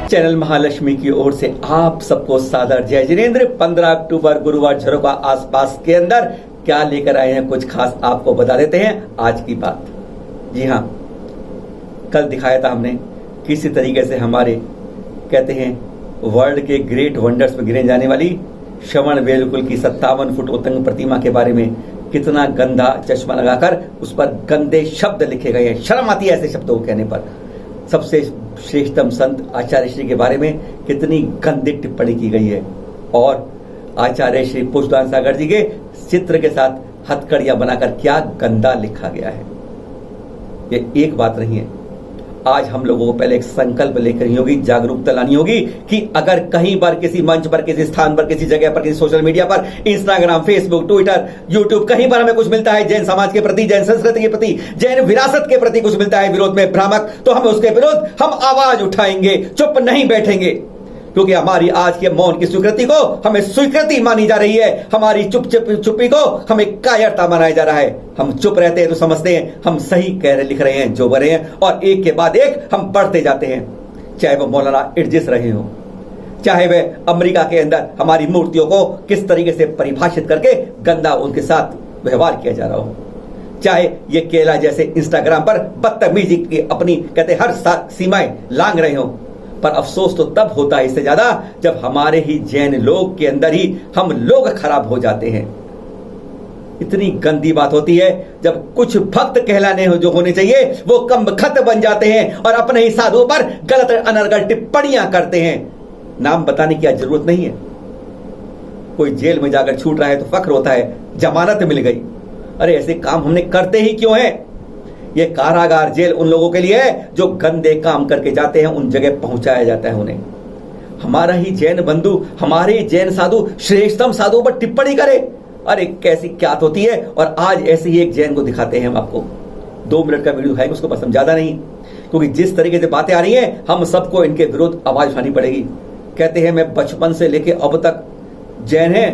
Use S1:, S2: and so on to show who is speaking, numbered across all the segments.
S1: Channel Mahalakshmi की ओर से आप सबको सादर जय जिनेंद्र। 15 अक्टूबर गुरुवार झरोखा आसपास के अंदर क्या लेकर आए हैं कुछ खास आपको बता देते हैं आज की बात। जी हाँ, कल दिखाया था हमने किसी तरीके से हमारे कहते हैं वर्ल्ड के ग्रेट वंडर्स में गिने जाने वाली श्रवण बेलकुल की 57 फुट उत्तंग प्रतिमा के बारे में कितना गंदा चश्मा लगाकर उस पर गंदे शब्द लिखे गए हैं। शर्म आती है ऐसे शब्दों को कहने पर। सबसे श्रेष्ठतम संत आचार्य श्री के बारे में कितनी गंदी टिप्पणी की गई है और आचार्य श्री पुष्पदान सागर जी के चित्र के साथ हथकड़ियां बनाकर क्या गंदा लिखा गया है। ये एक बात नहीं है। आज हम लोगों को पहले एक संकल्प लेकर ही होगी, जागरूकता लानी होगी कि अगर कहीं पर किसी मंच पर, किसी स्थान पर, किसी जगह पर, किसी सोशल मीडिया पर, इंस्टाग्राम, फेसबुक, ट्विटर, यूट्यूब, कहीं पर हमें कुछ मिलता है जैन समाज के प्रति, जैन संस्कृति के प्रति, जैन विरासत के प्रति कुछ मिलता है विरोध में, भ्रामक, तो हम उसके विरोध हम आवाज उठाएंगे, चुप नहीं बैठेंगे। क्योंकि हमारी आज के मौन की स्वीकृति को हमें स्वीकृति मानी जा रही है, हमारी चुप्पी को हमें कायरता मनाया जा रहा है। हम चुप रहते हैं तो समझते हैं हम सही कह रहे, लिख रहे हैं, जो बने हैं, और एक के बाद एक हम बढ़ते जाते हैं। चाहे वो मौलाना इर्जिस रहे हो, चाहे वह अमेरिका के अंदर हमारी मूर्तियों को किस तरीके से परिभाषित करके गंदा उनके साथ व्यवहार किया जा रहा हो, चाहे ये केला जैसे इंस्टाग्राम पर बदतमीजी की अपनी कहते हर सीमाएं लांग रहे हो। पर अफसोस तो तब होता है इससे ज्यादा जब हमारे ही जैन लोग के अंदर ही हम लोग खराब हो जाते हैं। इतनी गंदी बात होती है जब कुछ भक्त कहलाने हो जो होने चाहिए वो कम खत बन जाते हैं और अपने ही साधुओं पर गलत अनर्गल टिप्पणियां करते हैं। नाम बताने की जरूरत नहीं है। कोई जेल में जाकर छूट रहा है तो फख्र होता है, जमानत मिल गई। अरे ऐसे काम हमने करते ही क्यों है? ये कारागार जेल उन लोगों के लिए है जो गंदे काम करके जाते हैं, उन जगह पहुंचाया जाता है उन्हें। हमारा ही जैन बंधु, हमारे ही जैन साधु श्रेष्ठतम साधुओं पर टिप्पणी करे। अरे कैसी क्या होती है। और आज ऐसे ही एक जैन को दिखाते हैं हम आपको। 2 मिनट का वीडियो है उसको बस, हम ज्यादा नहीं, क्योंकि जिस तरीके से बातें आ रही हैं हम सबको इनके विरुद्ध आवाज उठानी पड़ेगी। कहते हैं मैं बचपन से लेके अब तक जैन है,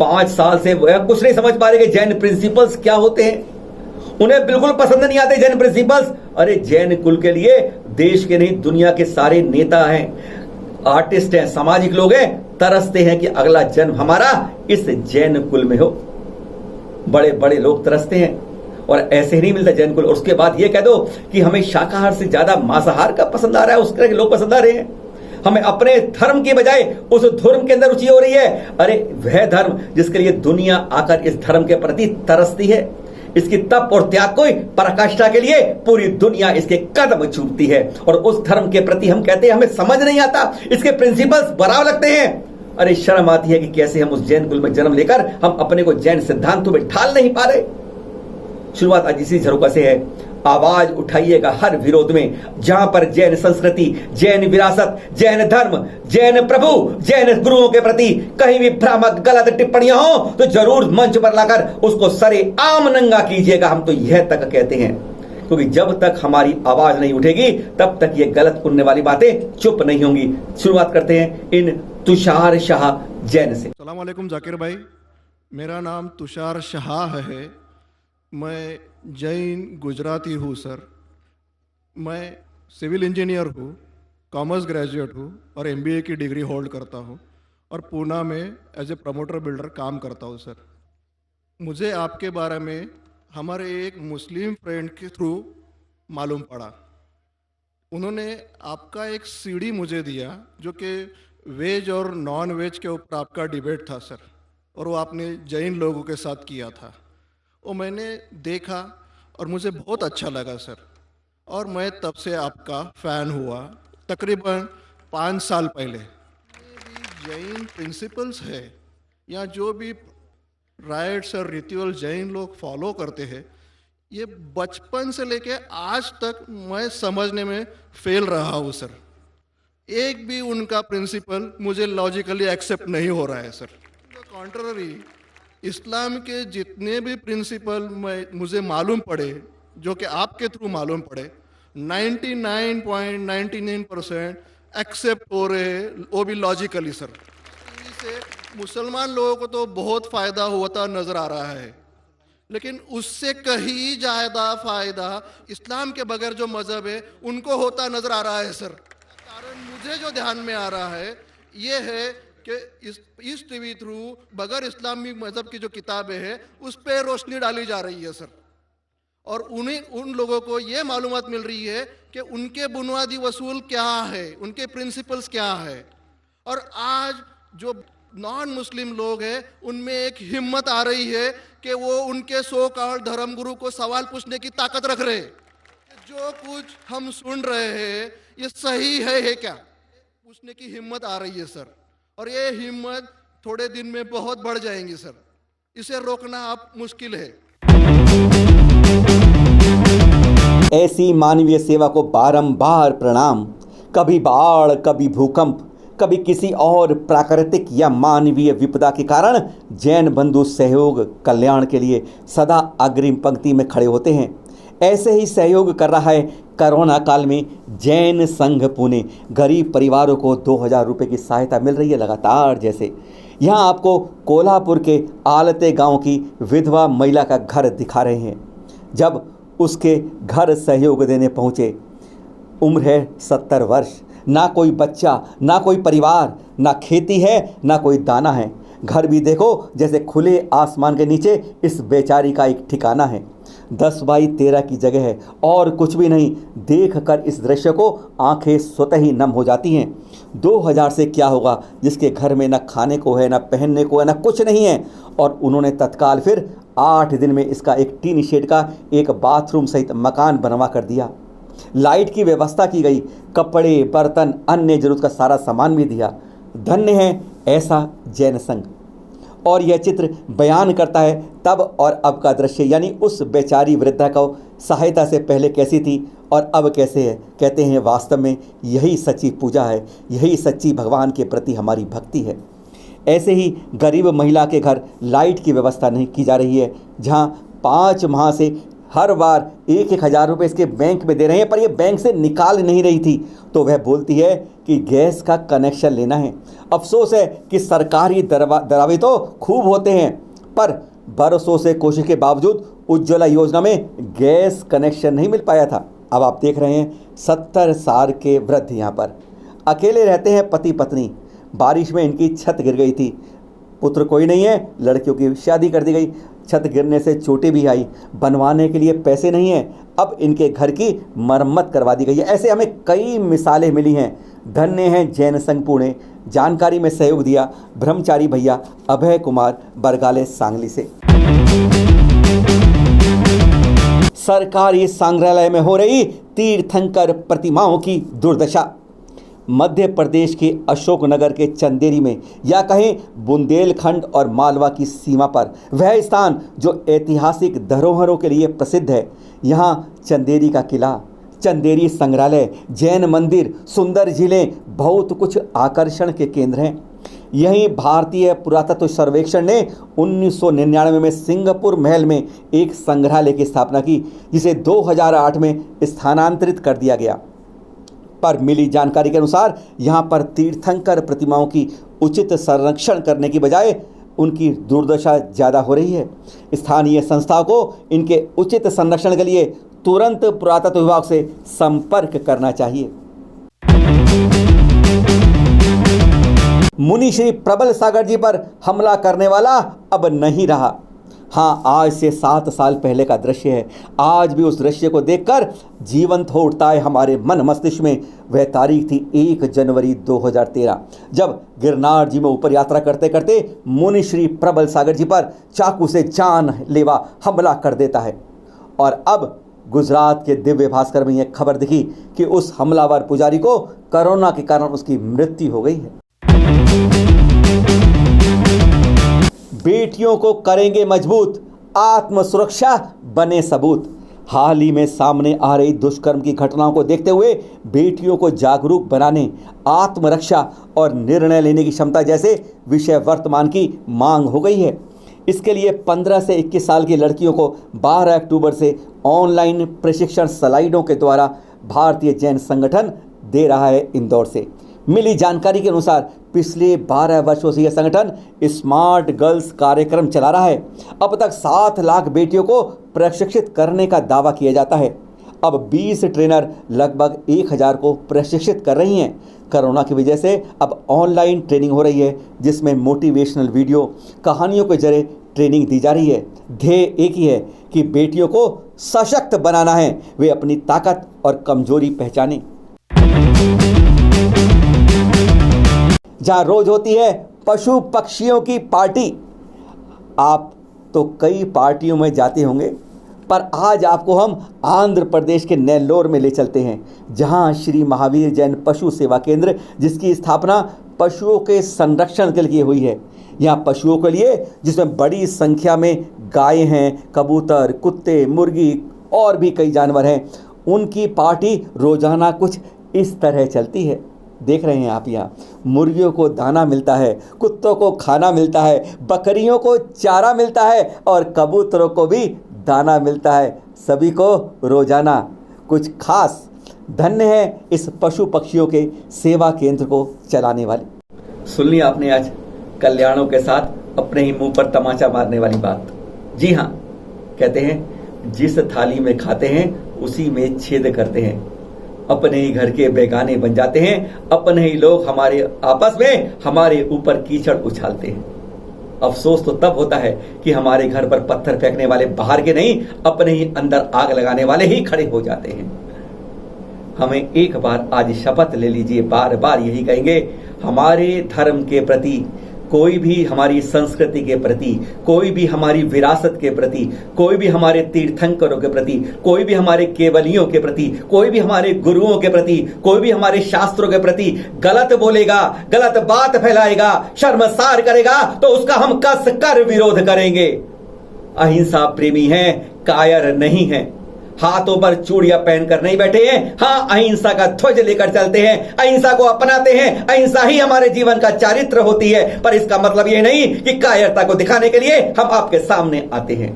S1: 5 साल से कुछ नहीं समझ पा रहे कि जैन प्रिंसिपल्स क्या होते हैं। उन्हें बिल्कुल पसंद नहीं आते जैन प्रिंसिपल्स। अरे जैन कुल के लिए देश के नहीं दुनिया के सारे नेता हैं, आर्टिस्ट हैं, सामाजिक लोग हैं, तरसते हैं कि अगला जन्म हमारा इस जैन कुल में हो। बड़े बड़े लोग तरसते हैं और ऐसे ही नहीं मिलता जैन कुल। और उसके बाद ये कह दो कि हमें शाकाहार से ज्यादा मांसाहार का पसंद आ रहा है, उस तरह के लोग पसंद आ रहे हैं। हमें अपने धर्म की बजाय उस धर्म के अंदर रुचि हो रही है। अरे वह धर्म जिसके लिए दुनिया आकर इस धर्म के प्रति तरसती है, इसकी तप और त्याग को पराकाष्ठा के लिए पूरी दुनिया इसके कदम चूमती है। और उस धर्म के प्रति हम कहते हैं हमें समझ नहीं आता, इसके प्रिंसिपल्स बराबर लगते हैं। अरे शर्म आती है कि कैसे हम उस जैन कुल में जन्म लेकर हम अपने को जैन सिद्धांतों में ढाल नहीं पा रहे। शुरुआत आज इसी झरोखा से है। आवाज उठाइएगा हर विरोध में जहां पर जैन संस्कृति, जैन विरासत, जैन धर्म, जैन प्रभु, जैन गुरुओं के प्रति कहीं भी भ्रामक गलत टिप्पणियां हो तो जरूर मंच पर लाकर उसको सरे आम नंगा कीजिएगा। हम तो यह तक कहते हैं, क्योंकि जब तक हमारी आवाज नहीं उठेगी तब तक ये गलत उड़ने वाली बातें चुप नहीं होंगी। शुरुआत करते हैं इन तुषार शाह जैन से।
S2: अस्सलाम वालेकुम जाकिर भाई, मेरा नाम तुषार शाह है। मैं जैन गुजराती हूँ सर। मैं सिविल इंजीनियर हूँ, कॉमर्स ग्रेजुएट हूँ और एमबीए की डिग्री होल्ड करता हूँ और पूना में एज ए प्रमोटर बिल्डर काम करता हूँ सर। मुझे आपके बारे में हमारे एक मुस्लिम फ्रेंड के थ्रू मालूम पड़ा। उन्होंने आपका एक सीडी मुझे दिया जो कि वेज और नॉन वेज के ऊपर आपका डिबेट था सर, और वो आपने जैन लोगों के साथ किया था। वो मैंने देखा और मुझे बहुत अच्छा लगा सर, और मैं तब से आपका फ़ैन हुआ। तकरीबन 5 साल पहले ये भी जैन प्रिंसिपल्स है या जो भी राइट्स और रिचुअल जैन लोग फॉलो करते हैं, ये बचपन से लेके आज तक मैं समझने में फेल रहा हूँ सर। एक भी उनका प्रिंसिपल मुझे लॉजिकली एक्सेप्ट नहीं हो रहा है सर। कॉन्ट्ररी इस्लाम के जितने भी प्रिंसिपल मुझे मालूम पड़े, जो कि आपके थ्रू मालूम पड़े, 99.99% एक्सेप्ट हो रहे हैं, वो भी लॉजिकली सर। इससे मुसलमान लोगों को तो बहुत फ़ायदा होता नज़र आ रहा है, लेकिन उससे कहीं ज़्यादा फ़ायदा इस्लाम के बगैर जो मज़हब है उनको होता नज़र आ रहा है सर। कारण मुझे मुझे जो ध्यान में आ रहा है ये है कि इस टीवी थ्रू बगैर इस्लामी मजहब की जो किताबें हैं उस पर रोशनी डाली जा रही है सर, और उन लोगों को ये मालूमात मिल रही है कि उनके बुनियादी वसूल क्या है, उनके प्रिंसिपल्स क्या है। और आज जो नॉन मुस्लिम लोग हैं उनमें एक हिम्मत आ रही है कि वो उनके सो कॉल्ड धर्मगुरु को सवाल पूछने की ताकत रख रहे हैं। जो कुछ हम सुन रहे हैं ये सही है क्या, पूछने की हिम्मत आ रही है सर, और ये हिम्मत थोड़े दिन में बहुत बढ़ जाएंगी सर। इसे रोकना अब मुश्किल है।
S1: ऐसी मानवीय सेवा को बारंबार प्रणाम। कभी बाढ़, कभी भूकंप, कभी किसी और प्राकृतिक या मानवीय विपदा के कारण जैन बंधु सहयोग कल्याण के लिए सदा अग्रिम पंक्ति में खड़े होते हैं। ऐसे ही सहयोग कर रहा है कोरोना काल में जैन संघ पुणे। गरीब परिवारों को 2000 रुपये की सहायता मिल रही है लगातार। जैसे यहाँ आपको कोल्हापुर के आलते गांव की विधवा महिला का घर दिखा रहे हैं। जब उसके घर सहयोग देने पहुँचे, उम्र है 70 वर्ष, ना कोई बच्चा, ना कोई परिवार, ना खेती है, ना कोई दाना है। घर भी देखो जैसे खुले आसमान के नीचे इस बेचारी का एक ठिकाना है। 10 बाई 13 की जगह है और कुछ भी नहीं। देखकर इस दृश्य को आंखें स्वतः ही नम हो जाती हैं। 2000 से क्या होगा जिसके घर में ना खाने को है, ना पहनने को है, ना कुछ नहीं है। और उन्होंने तत्काल फिर 8 दिन में इसका एक टीन शेड का एक बाथरूम सहित मकान बनवा कर दिया। लाइट की व्यवस्था की गई, कपड़े, बर्तन, अन्य जरूरत का सारा सामान भी दिया। धन्य है ऐसा जैन संघ। और यह चित्र बयान करता है तब और अब का दृश्य, यानी उस बेचारी वृद्धा को सहायता से पहले कैसी थी और अब कैसे है। कहते हैं वास्तव में यही सच्ची पूजा है, यही सच्ची भगवान के प्रति हमारी भक्ति है। ऐसे ही गरीब महिला के घर लाइट की व्यवस्था नहीं की जा रही है, जहां 5 माह से हर बार 1-1 हज़ार रुपये इसके बैंक में दे रहे हैं, पर ये बैंक से निकाल नहीं रही थी। तो वह बोलती है कि गैस का कनेक्शन लेना है। अफसोस है कि सरकारी दरावे तो खूब होते हैं, पर बरसों से कोशिश के बावजूद उज्ज्वला योजना में गैस कनेक्शन नहीं मिल पाया था। अब आप देख रहे हैं 70 साल के वृद्ध यहाँ पर अकेले रहते हैं, पति पत्नी। बारिश में इनकी छत गिर गई थी, पुत्र कोई नहीं है, लड़कियों की शादी कर दी गई। छत गिरने से चोटें भी आई, बनवाने के लिए पैसे नहीं है। अब इनके घर की मरम्मत करवा दी गई है। ऐसे हमें कई मिसालें मिली हैं। धन्य हैं जैन संघ पुणे। जानकारी में सहयोग दिया ब्रह्मचारी भैया अभय कुमार बरगाले सांगली से। सरकारी संग्रहालय में हो रही तीर्थंकर प्रतिमाओं की दुर्दशा। मध्य प्रदेश के अशोकनगर के चंदेरी में, या कहें बुंदेलखंड और मालवा की सीमा पर, वह स्थान जो ऐतिहासिक धरोहरों के लिए प्रसिद्ध है। यहाँ चंदेरी का किला, चंदेरी संग्रहालय, जैन मंदिर, सुंदर झीलें, बहुत कुछ आकर्षण के केंद्र हैं। यहीं भारतीय पुरातत्व सर्वेक्षण ने 1999 में सिंगापुर महल में एक संग्रहालय की स्थापना की, जिसे 2008 में स्थानांतरित कर दिया गया। पर मिली जानकारी के अनुसार यहाँ पर तीर्थंकर प्रतिमाओं की उचित संरक्षण करने की बजाय उनकी दुर्दशा ज़्यादा हो रही है। स्थानीय संस्थाओं को इनके उचित संरक्षण के लिए तुरंत पुरातत्व विभाग से संपर्क करना चाहिए। मुनि श्री प्रबल सागर जी पर हमला करने वाला अब नहीं रहा। हाँ, आज से 7 साल पहले का दृश्य है। आज भी उस दृश्य को देखकर जीवंत हो उठता है हमारे मन मस्तिष्क में। वह तारीख थी 1 जनवरी 2013, जब गिरनार जी में ऊपर यात्रा करते करते मुनि श्री प्रबल सागर जी पर चाकू से जानलेवा हमला कर देता है। और अब गुजरात के दिव्य भास्कर में यह खबर दिखी कि उस हमलावर पुजारी को कोरोना के कारण उसकी मृत्यु हो गई है। बेटियों को करेंगे मजबूत, आत्म सुरक्षा बने सबूत। हाल ही में सामने आ रही दुष्कर्म की घटनाओं को देखते हुए बेटियों को जागरूक बनाने, आत्मरक्षा और निर्णय लेने की क्षमता जैसे विषय वर्तमान की मांग हो गई है। इसके लिए 15 से 21 साल की लड़कियों को 12 अक्टूबर से ऑनलाइन प्रशिक्षण स्लाइडों के द्वारा भारतीय जैन संगठन दे रहा है इंदौर से। मिली जानकारी के अनुसार पिछले 12 वर्षों से यह संगठन स्मार्ट गर्ल्स कार्यक्रम चला रहा है। अब तक 7 लाख बेटियों को प्रशिक्षित करने का दावा किया जाता है। अब 20 ट्रेनर लगभग 1000 को प्रशिक्षित कर रही हैं। कोरोना की वजह से अब ऑनलाइन ट्रेनिंग हो रही है, जिसमें मोटिवेशनल वीडियो, कहानियों के जरिए ट्रेनिंग दी जा रही है। ध्येय एक ही है कि बेटियों को सशक्त बनाना है, वे अपनी ताकत और कमजोरी पहचानें। जहां रोज होती है पशु पक्षियों की पार्टी, आप तो कई पार्टियों में जाते होंगे, पर आज आपको हम आंध्र प्रदेश के नेल्लोर में ले चलते हैं, जहां श्री महावीर जैन पशु सेवा केंद्र, जिसकी स्थापना पशुओं के संरक्षण के लिए हुई है। यहाँ पशुओं के लिए, जिसमें बड़ी संख्या में गायें हैं, कबूतर, कुत्ते, मुर्गी और भी कई जानवर हैं, उनकी पार्टी रोजाना कुछ इस तरह चलती है। देख रहे हैं आप, यहाँ मुर्गियों को दाना मिलता है, कुत्तों को खाना मिलता है, बकरियों को चारा मिलता है और कबूतरों को भी दाना मिलता है। सभी को रोजाना कुछ खास। धन्य है इस पशु पक्षियों के सेवा केंद्र को चलाने वाले। सुन लिया आपने आज कल्याणों के साथ अपने ही मुंह पर तमाचा मारने वाली बात। जी हाँ, कहते हैं जिस थाली में खाते हैं उसी में छेद करते हैं। अपने ही घर के बेगाने बन जाते हैं, अपने ही लोग हमारे आपस में हमारे ऊपर कीचड़ उछालते हैं। अफसोस तो तब होता है कि हमारे घर पर पत्थर फेंकने वाले बाहर के नहीं, अपने ही अंदर आग लगाने वाले ही खड़े हो जाते हैं। हमें एक बार आज शपथ ले लीजिए, बार बार यही कहेंगे, हमारे धर्म के प्रति, कोई भी हमारी संस्कृति के प्रति, कोई भी हमारी विरासत के प्रति, कोई भी हमारे तीर्थंकरों के प्रति, कोई भी हमारे केवलियों के प्रति, कोई भी हमारे गुरुओं के प्रति, कोई भी हमारे शास्त्रों के प्रति गलत बोलेगा, गलत बात फैलाएगा, शर्मसार करेगा, तो उसका हम कस कर विरोध करेंगे। अहिंसा प्रेमी हैं, कायर नहीं हैं। हाथों पर चूड़ियां पहनकर नहीं बैठे हैं। हाँ, अहिंसा का ध्वज लेकर चलते हैं, अहिंसा को अपनाते हैं। अहिंसा ही हमारे जीवन का चारित्र होती है, पर इसका मतलब यह नहीं कि कायरता को दिखाने के लिए हम आपके सामने आते हैं।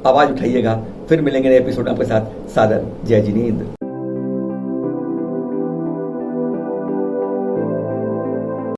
S1: आवाज उठाइएगा। फिर मिलेंगे नए एपिसोड आपके साथ। सादर जय जिनेंद्र।